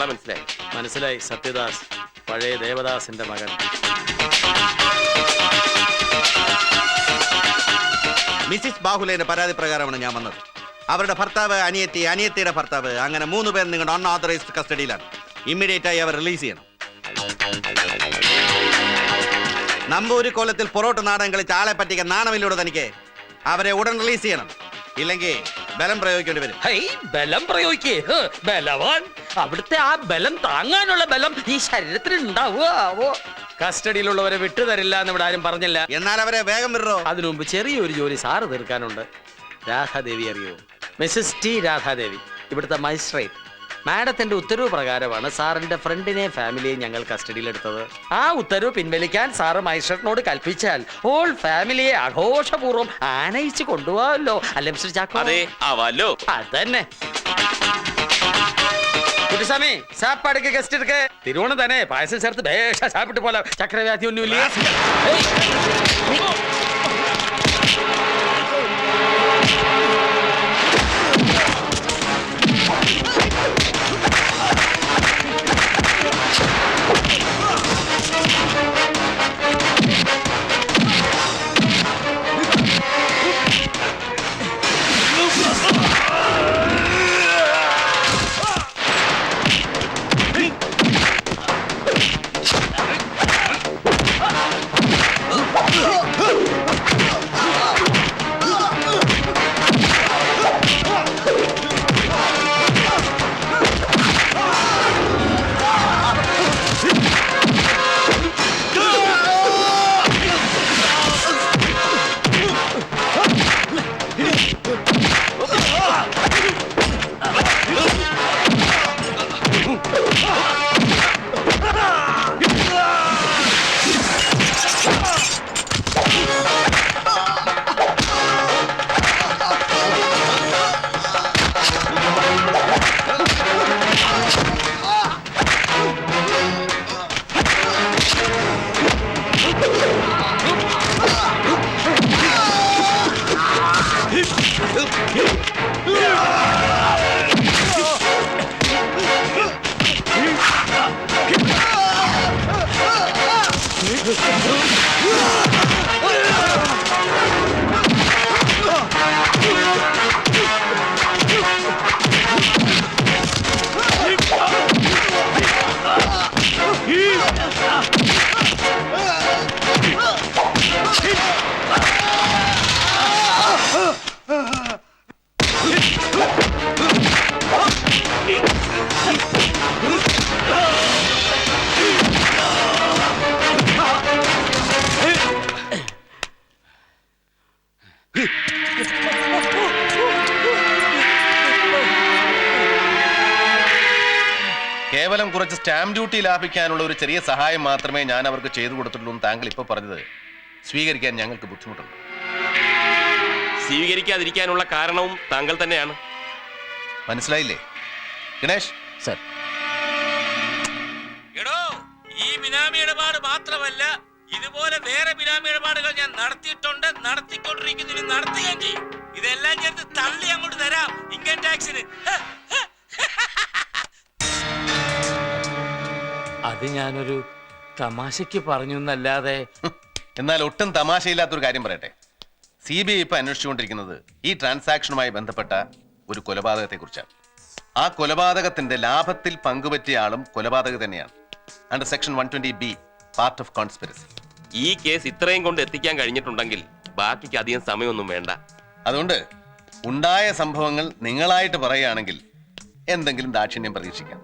ആളെ മനസ്സിലായി? മനസ്സിലായി. സത്യദാസ്, പഴയ ദേവദാസിന്റെ മകൻ. മിസിസ് ബാഹുലേന്റെ പരാതി പ്രകാരമാണ് ഞാൻ വന്നത്. അവരുടെ ഭർത്താവ്, അനിയത്തി, അനിയത്തിയുടെ ഭർത്താവ്, അങ്ങനെ 3 പേർ നിങ്ങളുടെ അൺഓതറൈസ്ഡ് കസ്റ്റഡിയിലാണ്. ഇമ്മീഡിയറ്റ് ആയി അവർ റിലീസ് ചെയ്യണം. നമ്പൂരി കൊല്ലത്തിൽ പൊറോട്ട് നാടകം കളിച്ച് ആളെ പറ്റിക്കാൻ നാണമില്ലൂടെ തനിക്ക്? അവരെ ഉടൻ റിലീസ് ചെയ്യണം, ഇല്ലെങ്കിൽ ബലം പ്രയോഗിക്കേണ്ടി വരും. ബലം പ്രയോഗിക്കേ? ബലവാൻ? അവിടുത്തെ ആ ബലം താങ്ങാനുള്ള ബലം ഈ ശരീരത്തിൽ ഉണ്ടാവുമോ? കസ്റ്റഡിയിലുള്ളവരെ വിട്ടുതരില്ല എന്ന് ഇവിടെ ആരും പറഞ്ഞില്ല. എന്നാൽ അവരെ വേഗം വിടറോ. അതിനു മുമ്പ് ചെറിയൊരു ജോലി സാറ് തീർക്കാനുണ്ട്. രാധാദേവി അറിയോ? മിസ്സസ് ടി രാധാദേവി, ഇവിടുത്തെ മജിസ്ട്രേറ്റ്. മാഡത്തിന്റെ ഉത്തരവ് പ്രകാരമാണ് സാറിന്റെ ഫ്രണ്ടിനെ ഫാമിലിയെ ഞങ്ങൾ കസ്റ്റഡിയിലെടുത്തത്. ആ ഉത്തരവ് പിൻവലിക്കാൻ സാറ് മജിസ്ട്രേറ്റിനോട് കൽപ്പിച്ചാൽ ഹോൾ ഫാമിലിയെ ആഘോഷപൂർവ്വം ആനയിച്ച് കൊണ്ടുപോകാമല്ലോ. അല്ലേ മിസ്റ്റർ ചാക്കോ? അതെ, ആവാലോ. അതന്നെ. കുട്ടിസ്വാമി, സാപ്പാടുക്ക് ഗസ്റ്റ് എടുക്ക്. തിരുവോണം തന്നെ പായസം ചേർത്ത് ഭേഷ സാപ്പിട്ട് പോലെ. ചക്രവ്യാധി ഒന്നുമില്ലേ? കേവലം കുറച്ച് സ്റ്റാമ്പ് ഡ്യൂട്ടി ലാഭിക്കാനുള്ള ഒരു ചെറിയ സഹായം മാത്രമേ ഞാൻ അവർക്ക് ചെയ്തു കൊടുത്തിട്ടുള്ളൂ എന്ന് താങ്കൾ ഇപ്പോൾ പറഞ്ഞത് സ്വീകരിക്കാൻ ഞങ്ങൾക്ക് ബുദ്ധിമുട്ടുണ്ട്. സ്വീകരിക്കാതിരിക്കാനുള്ള കാരണവും താങ്കൾ തന്നെയാണ്. മനസ്സിലായില്ലേ ഗണേഷ്? സർ, എടോ, ഈ ബിനാമി ഇടപാട് മാത്രമല്ല, ഇതുപോലെ വേറെ ബിനാമി ഇടപാടുകൾ ഞാൻ നടത്തിയിട്ടുണ്ട്, നടത്തിക്കൊണ്ടിരിക്കുന്നതിന് നടത്തുകയും ചെയ്യും. ഇതെല്ലാം ചേർത്ത് തള്ളി അങ്ങോട്ട് തരാം ഇൻകം ടാക്സിന്. അത് ഞാനൊരു തമാശക്ക് പറഞ്ഞു എന്നല്ലാതെ. എന്നാൽ ഒട്ടും തമാശയില്ലാത്തൊരു കാര്യം പറയട്ടെ. CBI ഇപ്പൊ അന്വേഷിച്ചുകൊണ്ടിരിക്കുന്നത് ഈ ട്രാൻസാക്ഷനുമായി ബന്ധപ്പെട്ട ഒരു കൊലപാതകത്തെ കുറിച്ചാണ്. ആ കൊലപാതകത്തിന്റെ ലാഭത്തിൽ പങ്കുപറ്റിയ ആളും കൊലപാതക തന്നെയാണ്. Under section 120B, part of conspiracy. ഈ കേസ് ഇത്രയും കൊണ്ട് എത്തിക്കാൻ കഴിഞ്ഞിട്ടുണ്ടെങ്കിൽ ബാക്കിക്ക് അധികം സമയമൊന്നും വേണ്ട. അതുകൊണ്ട് ഉണ്ടായ സംഭവങ്ങൾ നിങ്ങളായിട്ട് പറയുകയാണെങ്കിൽ എന്തെങ്കിലും ദാക്ഷിണ്യം പ്രതീക്ഷിക്കാം.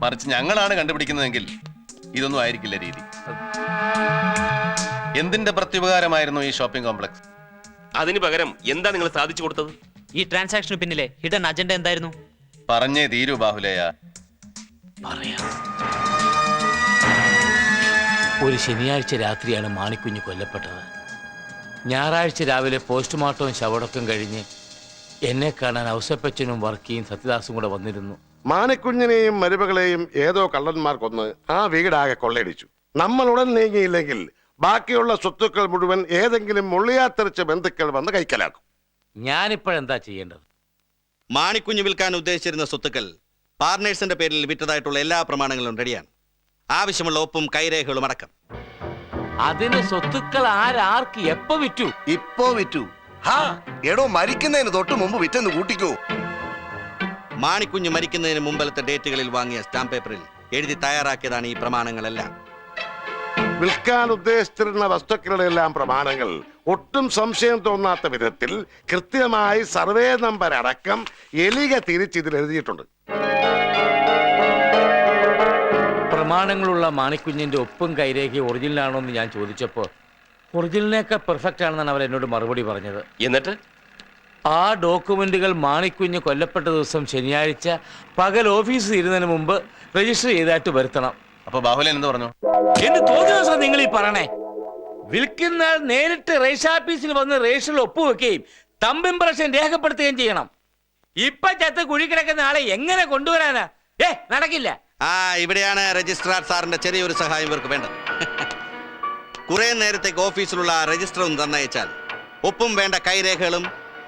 മറിച്ച് ഞങ്ങളാണ് കണ്ടുപിടിക്കുന്നതെങ്കിൽ ഇതൊന്നും ആയിരിക്കില്ല രീതി. എന്തിന്റെ പ്രത്യുപകാരമായിരുന്നു ഈ ഷോപ്പിംഗ് കോംപ്ലക്സ്? അതിനു പകരം എന്താ നിങ്ങൾ സാധിച്ചു കൊടുത്തത്? ഈ ട്രാൻസാക്ഷന് പിന്നിലെ ഹിഡൻ അജണ്ട എന്തായിരുന്നു? പറഞ്ഞേ തീരൂ ബാഹുലേയ. പറയാം. ഒരു ശനിയാഴ്ച രാത്രിയാണ് മാണിക്കുഞ്ഞ് കൊല്ലപ്പെട്ടത്. ഞായറാഴ്ച രാവിലെ പോസ്റ്റ്മോർട്ടവും ശവടക്കം കഴിഞ്ഞ് എന്നെ കാണാൻ ഔസപ്പച്ചനും വർക്കിയും സത്യദാസും കൂടെ വന്നിരുന്നു. മാണിക്കുഞ്ഞിനെയും മരുമകളെയും ഏതോ കള്ളന്മാർ കൊന്ന് ആ വീടാകെ കൊള്ളയടിച്ചു. നമ്മൾ ഉടൻ നീങ്ങിയില്ലെങ്കിൽ ബാക്കിയുള്ള സ്വത്തുക്കൾ മുഴുവൻ ഏതെങ്കിലും മുള്ളിയാത്തെറിച്ച ബന്ധുക്കൾ വന്ന് കൈക്കലാക്കും. ഞാനിപ്പോഴെന്താ ചെയ്യേണ്ടത്? മാണിക്കുഞ്ഞ് വിൽക്കാൻ ഉദ്ദേശിച്ചിരുന്ന സ്വത്തുക്കൾ പാർട്ട്നേഴ്സിന്റെ പേരിൽ വിറ്റതായിട്ടുള്ള എല്ലാ പ്രമാണങ്ങളും റെഡിയാണ്. ആവശ്യമുള്ള ഒപ്പും കൈരേഖകളും അടക്കം. അതിന് സ്വത്തുക്കൾ ആരാർക്ക് എപ്പോ വിറ്റു? ഇപ്പോ വിറ്റു. ഹാ എടോ, മരിക്കുന്നതിന് തൊട്ട് മുമ്പ് വിറ്റെന്ന് കൂട്ടിക്കോ. മാണിക്കുഞ്ഞ് മരിക്കുന്നതിന് മുമ്പലത്തെ ഡേറ്റുകളിൽ വാങ്ങിയ സ്റ്റാമ്പ് പേപ്പറിൽ എഴുതി തയ്യാറാക്കിയതാണ് ഈ പ്രമാണങ്ങളെല്ലാം. വിൽക്കാൻ ഉദ്ദേശിച്ചിരുന്ന വസ്തുക്കളുടെ എല്ലാം പ്രമാണങ്ങൾ ഒട്ടും സംശയം തോന്നാത്ത വിധത്തിൽ കൃത്യമായി സർവേ നമ്പർ അടക്കം എലിക തിരിച്ചിതിൽ എഴുതിയിട്ടുണ്ട്. പ്രമാണങ്ങളുള്ള മാണിക്കുഞ്ഞിന്റെ ഒപ്പും കൈരേഖയും ഒറിജിനലാണോ എന്ന് ഞാൻ ചോദിച്ചപ്പോൾ ഒറിജിനലിനേക്കാൾ പെർഫെക്റ്റ് ആണെന്നാണ് അവർ എന്നോട് മറുപടി പറഞ്ഞത്. എന്നിട്ട് ആ ഡോക്യുമെന്റുകൾ മാണിക്കുഞ്ഞ് കൊല്ലപ്പെട്ട ദിവസം ശനിയാഴ്ച പകൽ ഓഫീസിൽ ഇരുന്നതിന് മുമ്പ് രജിസ്റ്റർ ചെയ്തായിട്ട് വരുത്തണം. അപ്പൊ ബാഹുലൻ എന്ത് പറഞ്ഞു? എന്ന് തോന്നിയ ദിവസം നിങ്ങൾ ഈ പറയണേ. വിൽക്കുന്ന ആൾ നേരിട്ട് രജിസ്റ്റർ ഓഫീസിൽ വന്ന് രജിസ്റ്ററിൽ ഒപ്പുവെക്കുകയും തമ്പ് ഇംപ്രഷൻ രേഖപ്പെടുത്തുകയും ചെയ്യണം. ഇപ്പൊ ചത്ത് കുഴി കിടക്കുന്ന ആളെ എങ്ങനെ കൊണ്ടുവരാനാ? നടക്കില്ല. ഇവിടെയാണ് രജിസ്ട്രാർ സാറിന്റെ ചെറിയൊരു സഹായം ഇവർക്ക് വേണ്ടത്. കുറെ നേരത്തേക്ക് ഓഫീസിലുള്ള രജിസ്റ്റർ ഒന്ന് തന്നയച്ചാൽ ഒപ്പും വേണ്ട കൈരേഖകളും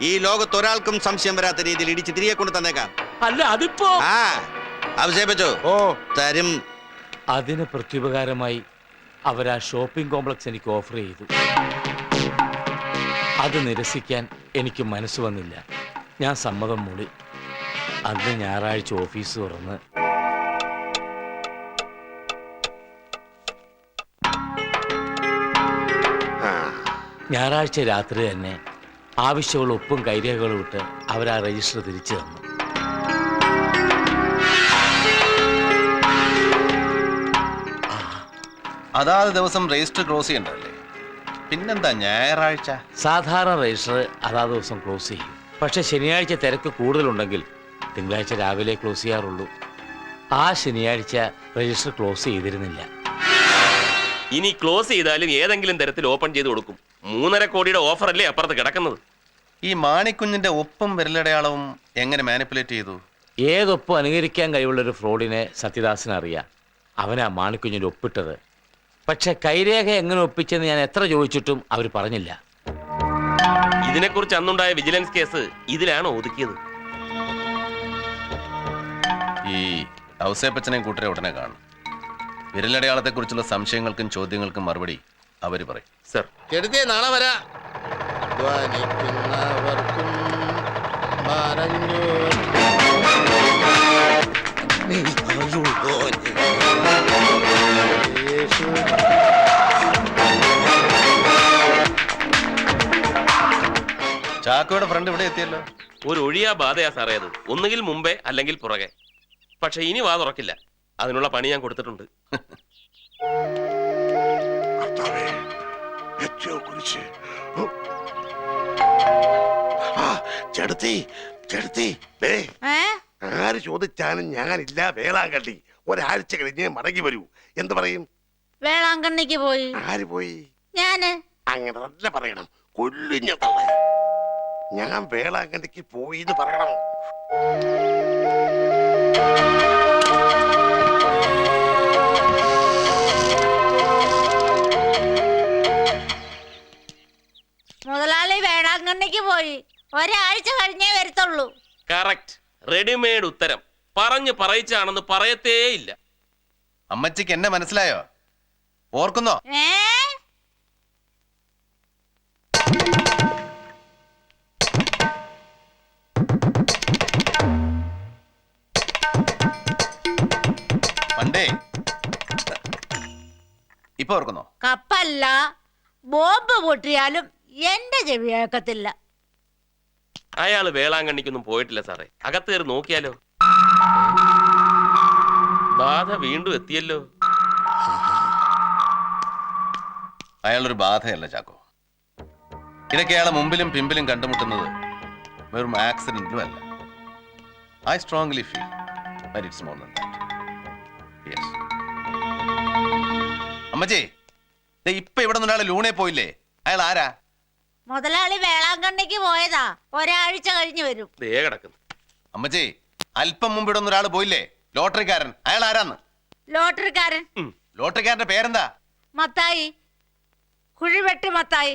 ഈ ലോകത്തൊരാൾക്കും സംശയം വരാത്ത രീതിയിൽ ഇടിച്ച് തിരികെ കൊണ്ട് തന്നേക്കാം. അല്ല അതിപ്പോ അവശേപിച്ചോ തരും. അതിന് പ്രത്യുപകാരമായി അവർ ആ ഷോപ്പിംഗ് കോംപ്ലക്സ് എനിക്ക് ഓഫർ ചെയ്തു. അത് നിരസിക്കാൻ എനിക്ക് മനസ്സ് വന്നില്ല. ഞാൻ സമ്മതം മൂടി. അന്ന് ഞായറാഴ്ച ഓഫീസ് തുറന്ന് ഞായറാഴ്ച രാത്രി തന്നെ ആവശ്യമുള്ള ഒപ്പും കൈരേഖകളും ഇട്ട് അവർ ആ രജിസ്റ്റർ തിരിച്ചു തന്നു. അതാത് ദിവസം രജിസ്റ്റർ ക്ലോസ് ചെയ്യണ്ടല്ലേ? പിന്നെന്താ ഞായറാഴ്ച? സാധാരണ രജിസ്റ്റർ അതാ ദിവസം ക്ലോസ് ചെയ്യും. പക്ഷെ ശനിയാഴ്ച തിരക്ക് കൂടുതലുണ്ടെങ്കിൽ തിങ്കളാഴ്ച രാവിലെ ക്ലോസ് ചെയ്യാറുള്ളൂ. ആ ശനിയാഴ്ച രജിസ്റ്റർ ക്ലോസ് ചെയ്തിരുന്നില്ല. ഇനി ക്ലോസ് ചെയ്താലും ഏതെങ്കിലും തരത്തിൽ ഓപ്പൺ ചെയ്ത് കൊടുക്കും. 3.5 കോടിയുടെ ഓഫർ അല്ലേ അപ്പുറത്ത് കിടക്കുന്നത്. ഈ മാണിക്കുഞ്ഞിന്റെ ഒപ്പും വിരലടയാളവും എങ്ങനെ മാനിപ്പുലേറ്റ് ചെയ്തു? ഏതൊപ്പം അനുകരിക്കാൻ കഴിവുള്ളൊരു ഫ്രോഡിനെ സത്യദാസിന് അറിയാം. അവനാ മാണിക്കുഞ്ഞിൻ്റെ ഒപ്പിട്ടത്. പക്ഷെ കൈരേഖ എങ്ങനെ ഒപ്പിച്ചെന്ന് ഞാൻ എത്ര ചോദിച്ചിട്ടും അവർ പറഞ്ഞില്ല. ഇതിനെക്കുറിച്ച് അന്നുണ്ടായ വിജിലൻസ് കേസ് ഇതിലാണ് ഒതുക്കിയത്. ഈ ഔസേപ്പച്ചനെയും കൂട്ടരെ ഉടനെ കാണും. വിരലടയാളത്തെക്കുറിച്ചുള്ള സംശയങ്ങൾക്കും ചോദ്യങ്ങൾക്കും മറുപടി അവർ പറയും. സർ, നാളെ വരാ. ചാക്കോയുടെ ഫ്രണ്ട് ഇവിടെ എത്തിയല്ലോ. ഒരു ഒഴിയാ ബാധയാ സാറേ അത്. ഒന്നുകിൽ മുമ്പേ അല്ലെങ്കിൽ പുറകെ. പക്ഷെ ഇനി വാ തുറക്കില്ല. അതിനുള്ള പണി ഞാൻ കൊടുത്തിട്ടുണ്ട്. ആര് ചോദിച്ചാലും ഞാനില്ല വേളാങ്കണ്ണി. ഒരാഴ്ച കഴിഞ്ഞ് മടങ്ങി വരൂ. എന്ത് പറയും? വേളാങ്കണ്ണിക്ക് പോയി. ആര് പോയി? ഞാന്. അങ്ങനെ തന്നെ പറയണം. കൊല്ലുഞ്ഞ തള്ള. ഞാൻ വേളാങ്കണ്ണിക്ക് പോയി എന്ന് പറയണം. മുതലാളി വേളാങ്കണ്ണിക്ക് പോയി. ഒരാഴ്ച കഴിഞ്ഞേ വരത്തുള്ളൂ. കറക്റ്റ്. റെഡിമെയ്ഡ് ഉത്തരം. പറഞ്ഞു പറയിച്ചാണെന്ന് പറയത്തേയില്ല. അമ്മച്ചിക്ക് എന്നെ മനസ്സിലായോ? ഓർക്കുന്നോ? പണ്ടേ ഇപ്പൊ ഓർക്കുന്നോ? കപ്പല്ല, ബോംബ് പൊട്ടിയാലും എന്റെ ചെവി കേൾക്കത്തില്ല. അയാള് വേളാങ്കണ്ണിക്കൊന്നും പോയിട്ടില്ല സാറേ. അകത്ത് കയറി നോക്കിയാലോ? ബാധ വീണ്ടും എത്തിയല്ലോ. അയാളൊരു ബാധയല്ല ചാക്കോ. ഇടയ്ക്ക് അയാളെ മുമ്പിലും പിമ്പിലും കണ്ടുമുട്ടുന്നത് വെറും ആക്സിഡന്റിലും അല്ല. I strongly feel that it's more than that. Yes. അമ്മച്ചി, ഇപ്പൊ ഇവിടെ നിന്ന് ഒരാൾ ലൂണേ പോയില്ലേ? അയാൾ ആരാ? മുതലാളി വേളാങ്കണ്ണിക്ക് പോയതാ. ഒരാഴ്ച കഴിഞ്ഞ് വരും. ദേ കിടക്കുന്നു. അമ്മച്ചി, അല്പം മുമ്പ് ഇവിടെ ഒരാൾ പോയില്ലേ? ലോട്ടറിക്കാരൻ. അയാൾ ആരാന്ന്? ലോട്ടറിക്കാരൻ. ലോട്ടറിക്കാരന്റെ പേരെന്താ? മത്തായി. കുഴിവെട്ടി മത്തായി.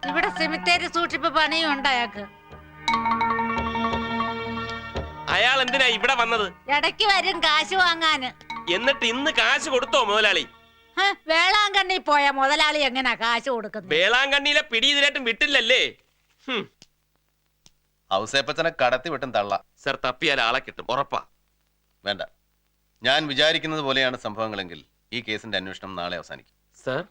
ഇവിടെ സെമിത്തേരി സൂക്ഷിപ്പ് പണിയും ഉണ്ട് അയാൾക്ക്. അയാൾ എന്തിനാ ഇവിടെ വന്നത്? ഇടയ്ക്ക് വരും കാശ് വാങ്ങാന്. എന്നിട്ട് ഇന്ന് കാശ് കൊടുത്തോ മുതലാളി? വേളാങ്കണ്ണി പോയ മുതലാളി എങ്ങനാ കാശ് കൊടുക്കുന്നത്? വേളാങ്കണ്ണിയിലെ പിടി ഇതിനായിട്ടും വിട്ടില്ലല്ലേ? ഔസേപ്പച്ചനെ കടത്തി വിട്ടും തള്ള. സർ, തപ്പിയാൽ ആളെ കിട്ടും, ഉറപ്പാ. വേണ്ട, ഞാൻ വിചാരിക്കുന്നത് പോലെയാണ് സംഭവങ്ങളെങ്കിൽ ഈ കേസിന്റെ അന്വേഷണം നാളെ അവസാനിക്കും. സർ,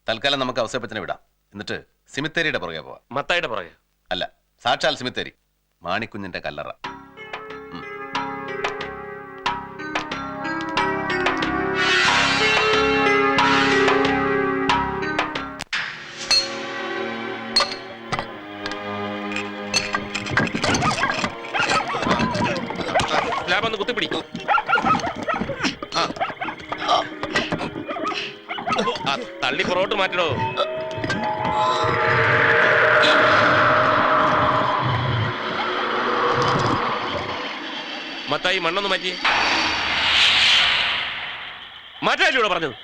തൽക്കാലം നമുക്ക് ഔസേപ്പച്ചനെ വിടാം. എന്നിട്ട് സിമിത്തേരിയുടെ പുറകെ പോവാം. മത്തായിയുടെ പുറകെ? അല്ല, സാക്ഷാൽ സിമിത്തേരി, മാണിക്കുഞ്ഞിന്റെ കല്ലറ. ലാബൊന്ന് കുത്തിപ്പിടി. തള്ളി പുറകോട്ട് മാറ്റണോ? മത്തായി, മണ്ണൊന്ന് മാറ്റി മാറ്റാലൂടെ പറഞ്ഞത്.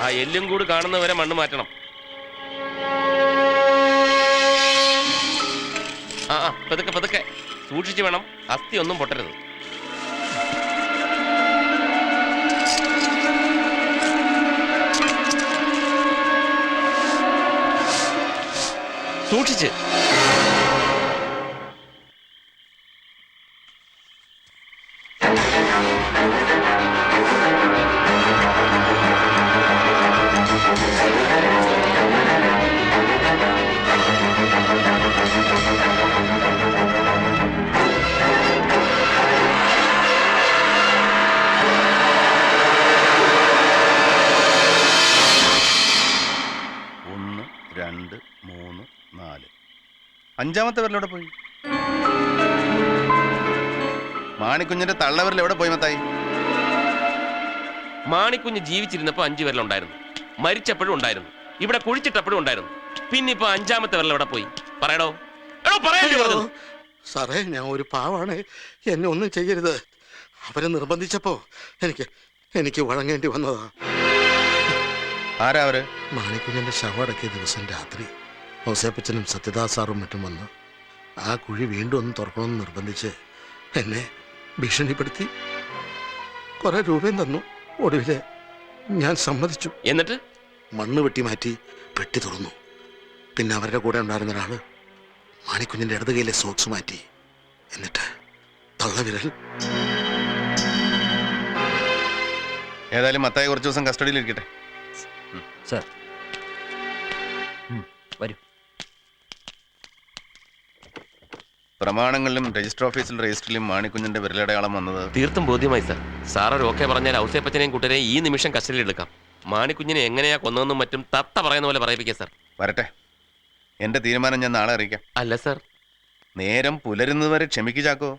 ആ എല്ലും കൂടി കാണുന്നവരെ മണ്ണ് മാറ്റണം. പതുക്കെ പതുക്കെ സൂക്ഷിച്ചു വേണം, അസ്ഥി ഒന്നും പൊട്ടരുത്. സൂക്ഷിച്ച്. അഞ്ചാമത്തെ വിരലെവിടെ പോയി? മാണിക്കുഞ്ഞിന്റെ തള്ളവിരൽ എവിടെ പോയി മത്തായി? മാണിക്കുഞ്ഞ് ജീവിച്ചിരുന്നപ്പോ 5 വിരലുണ്ടായിരുന്നു, മരിച്ചപ്പോഴും ഉണ്ടായിരുന്നു, ഇവിടെ കുഴിച്ചിട്ടപ്പോഴും ഉണ്ടായിരുന്നു. പിന്നെ ഇപ്പൊ 5ാമത്തെ വിരൽ എവിടെ പോയി? പറയടോ, പറയല്ലോ. സാറേ, ഞാൻ ഒരു പാവാണ്, എന്നെ ഒന്നും ചെയ്യരുത്. അവരെ നിർബന്ധിച്ചപ്പോ എനിക്ക് വഴങ്ങേണ്ടി വന്നതാ. ആരാ അവര്? മാണിക്കുഞ്ഞിന്റെ ശവടക്കിയ ദിവസം രാത്രി ഔസേപ്പച്ചനും സത്യദാസ് സാറും മറ്റും വന്ന് ആ കുഴി വീണ്ടും ഒന്ന് തുറക്കണമെന്ന് നിർബന്ധിച്ച് എന്നെ ഭീഷണിപ്പെടുത്തി. കുറെ രൂപയും തന്നു. ഒടുവില് ഞാൻ സമ്മതിച്ചു. എന്നിട്ട് മണ്ണ് വെട്ടി മാറ്റി പെട്ടി തുറന്നു. പിന്നെ അവരുടെ കൂടെ ഉണ്ടായിരുന്ന ഒരാള് മാണിക്കുഞ്ഞിന്റെ ഇടത് കൈയിലെ സോക്സ് മാറ്റി. എന്നിട്ട് തള്ളവിരൽ. ഏതായാലും മത്തായി കുറച്ച് ദിവസം കസ്റ്റഡിയിൽ ഇരിക്കട്ടെ. സർ, വരൂ. പ്രമാണങ്ങളിലും രജിസ്റ്റർ ഓഫീസിലും രജിസ്റ്ററിലും മാണിക്കുഞ്ഞിന്റെ വിരലടയാളം വന്നത് തീർത്തും ബോധ്യമായി സർ. സാർ ഓക്കെ പറഞ്ഞാൽ ഔസേപ്പച്ചനെയും കൂട്ടരെയും ഈ നിമിഷം കസ്റ്റഡിയിൽ എടുക്കാം. മാണിക്കുഞ്ഞിനെ എങ്ങനെയാ കൊന്നതെന്നും മറ്റും തത്ത പറയുന്ന പോലെ പറയിപ്പിക്കാം സർ. വരട്ടെ, എന്റെ തീരുമാനം ഞാൻ നാളെ അറിയിക്കാം. അല്ല സർ, നേരം പുലരുന്നതുവരെ ക്ഷമിക്കു ചാക്കോ.